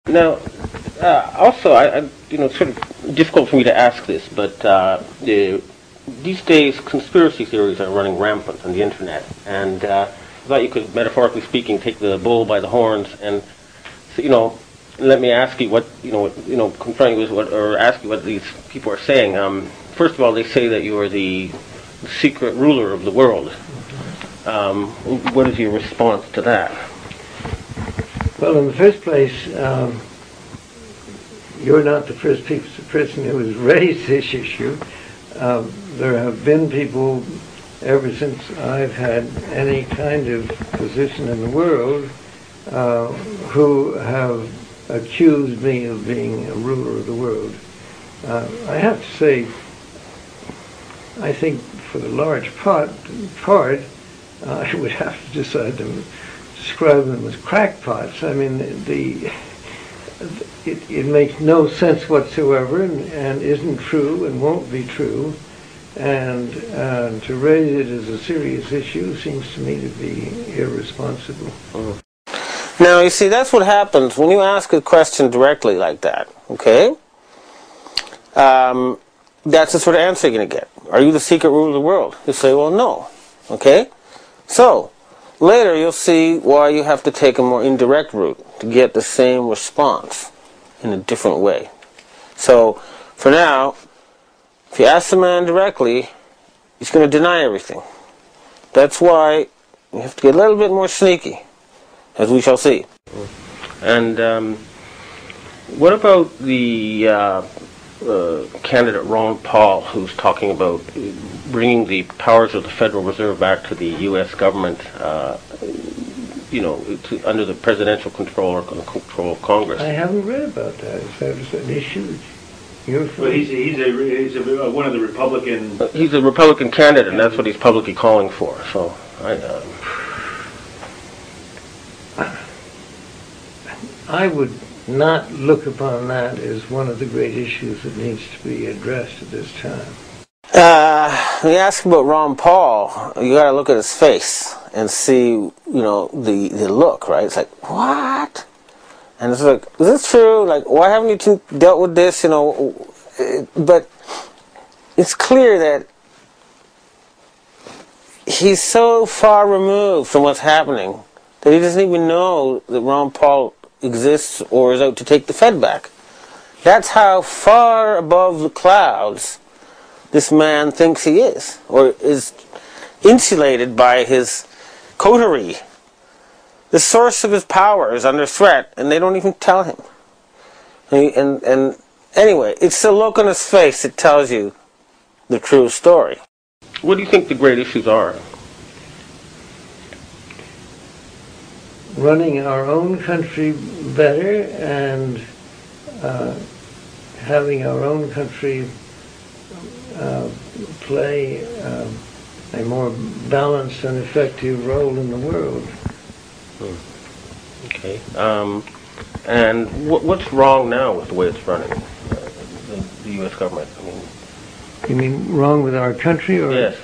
Now, also, it's sort of difficult for me to ask this, but these days conspiracy theories are running rampant on the internet, and I thought you could, metaphorically speaking, take the bull by the horns and, let me ask you confront you with or ask you what these people are saying. First of all, they say that you are the secret ruler of the world. What is your response to that? Well, in the first place, you're not the first person who has raised this issue. There have been people, ever since I've had any kind of position in the world, who have accused me of being a ruler of the world. I have to say, I think for the large part, I would have to decide to describe them as crackpots. I mean, it makes no sense whatsoever, and isn't true and won't be true. And to raise it as a serious issue seems to me to be irresponsible. Now, you see, that's what happens when you ask a question directly like that, okay? That's the sort of answer you're going to get. Are you the secret ruler of the world? You say, well, no, okay? So, later you'll see why you have to take a more indirect route to get the same response in a different way. So, for now, if you ask the man directly, he's going to deny everything. That's why you have to get a little bit more sneaky, as we shall see. And what about the candidate Ron Paul, who's talking about bringing the powers of the Federal Reserve back to the U.S. government, under the presidential control or control of Congress? I haven't read about that. Is that an issue? Well, he's one of the Republican. He's a Republican candidate, and that's what he's publicly calling for. So, I would not look upon that as one of the great issues that needs to be addressed at this time. When you ask about Ron Paul, you got to look at his face and see, the look, right? It's like, what? And it's like, is this true? Like, why haven't you dealt with this? But it's clear that he's so far removed from what's happening that he doesn't even know that Ron Paul exists or is out to take the Fed back. That's how far above the clouds this man thinks he is, or is insulated by his coterie. The source of his power is under threat, and they don't even tell him. And anyway, it's the look on his face that tells you the true story. What do you think the great issues are? Running our own country better and having our own country play a more balanced and effective role in the world. Okay. And what's wrong now with the way it's running, the U.S. government? You mean wrong with our country, or? Yes.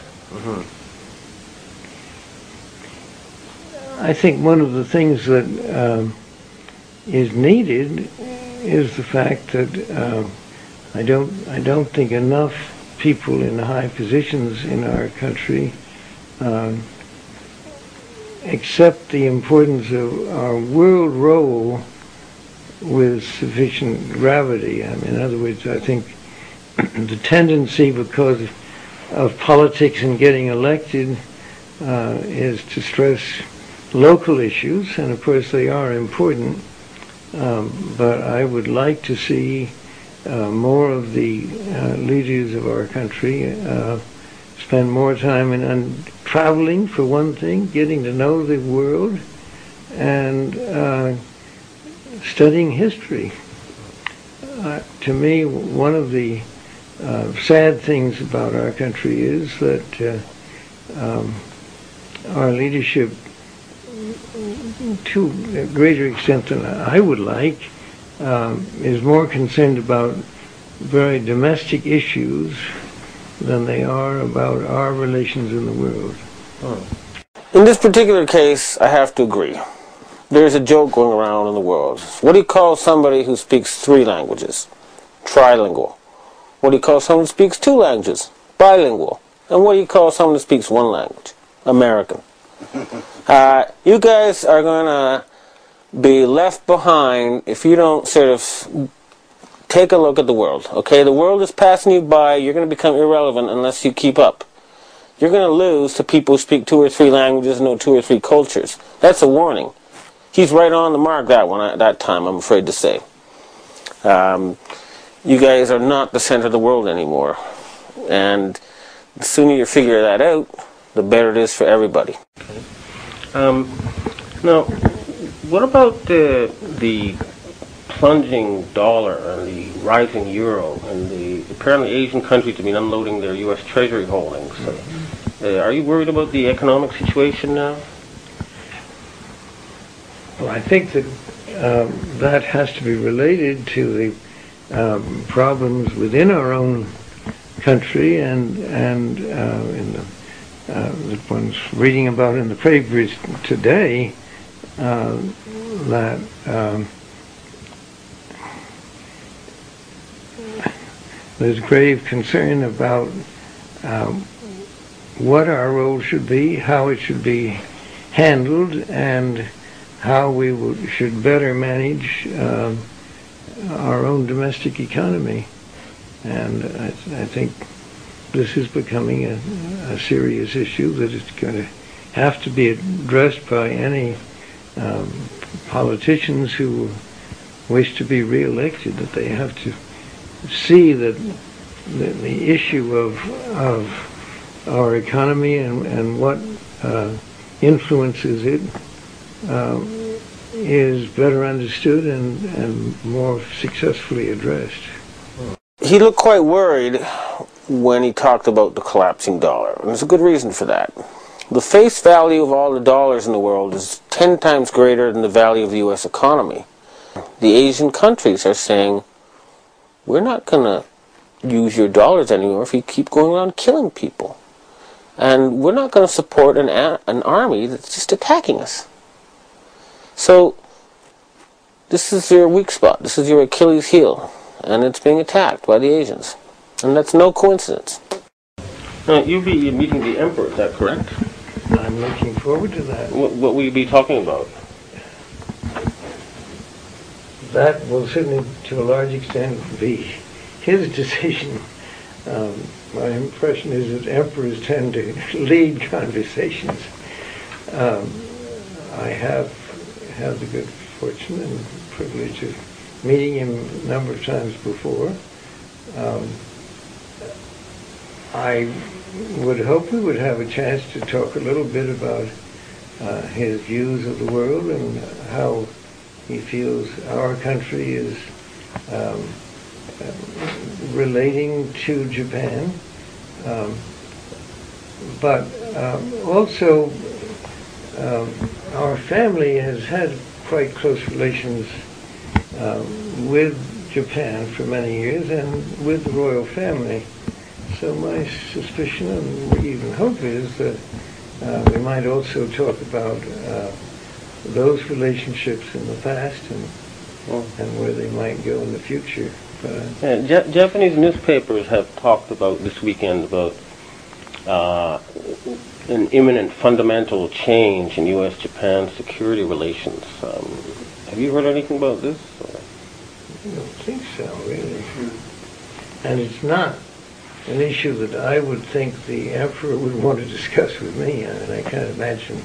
I think one of the things that is needed is the fact that I don't think enough people in high positions in our country accept the importance of our world role with sufficient gravity. In other words, I think the tendency, because of politics and getting elected, is to stress local issues, and of course they are important, but I would like to see more of the leaders of our country spend more time in traveling, for one thing, getting to know the world, and studying history. To me, one of the sad things about our country is that our leadership, to a greater extent than I would like, is more concerned about very domestic issues than they are about our relations in the world. In this particular case, I have to agree. there's a joke going around in the world. What do you call somebody who speaks 3 languages? Trilingual. What do you call someone who speaks 2 languages? Bilingual. And what do you call someone who speaks 1 language? American. You guys are going to be left behind if you don't sort of take a look at the world. Okay, the world is passing you by. You're going to become irrelevant unless you keep up. You're going to lose to people who speak 2 or 3 languages and know 2 or 3 cultures. That's a warning. He's right on the mark that one at that time, I'm afraid to say. You guys are not the center of the world anymore. And the sooner you figure that out, the better it is for everybody. Okay. Now, what about the plunging dollar and the rising euro and the apparently Asian countries have been unloading their U.S. Treasury holdings? Are you worried about the economic situation now? Well, I think that that has to be related to the problems within our own country and in the ones reading about in the papers today that there's grave concern about what our role should be, how it should be handled, and how we should better manage our own domestic economy. And I think this is becoming a serious issue that is going to have to be addressed by any politicians who wish to be re-elected, that they have to see that the issue of our economy and what influences it is better understood and more successfully addressed. He looked quite worried when he talked about the collapsing dollar, and there's a good reason for that. The face value of all the dollars in the world is 10 times greater than the value of the U.S. economy. The Asian countries are saying, we're not going to use your dollars anymore if you keep going around killing people. And we're not going to support an army that's just attacking us. So, this is your weak spot. This is your Achilles heel. And it's being attacked by the Asians. And that's no coincidence. You'll be meeting the Emperor, is that correct? I'm looking forward to that. What will you be talking about? That will certainly, to a large extent, be his decision. My impression is that emperors tend to lead conversations. I have had the good fortune and privilege of meeting him a number of times before. I would hope we would have a chance to talk a little bit about his views of the world and how he feels our country is relating to Japan. But also our family has had quite close relations with Japan for many years and with the royal family. So my suspicion and even hope is that we might also talk about those relationships in the past and where they might go in the future. Japanese newspapers have talked about this weekend about an imminent fundamental change in U.S.-Japan security relations. Have you heard anything about this? I don't think so, really. And it's not an issue that I would think the Emperor would want to discuss with me. I mean, I can't imagine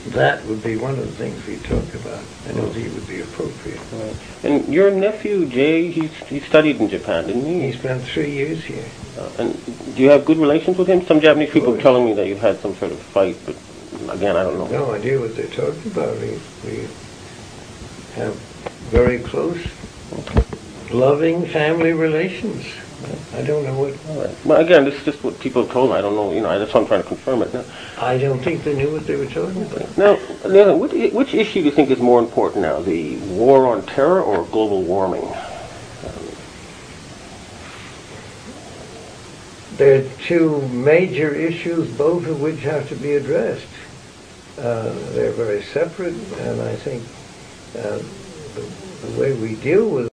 that would be one of the things we talk about. I don't think it would be appropriate. Right. And your nephew, Jay, he studied in Japan, didn't he? He spent 3 years here. And do you have good relations with him? Some Japanese people are telling me that you've had some sort of fight, but again, I don't know. No idea what they're talking about. We have very close, loving family relations. I don't know what... All right. Well, again, this is just what people have told me. I don't know, that's why I'm trying to confirm it. Now, I don't think they knew what they were talking about. Now, which issue do you think is more important now, the war on terror or global warming? There are two major issues, both of which have to be addressed. They're very separate, and I think the way we deal with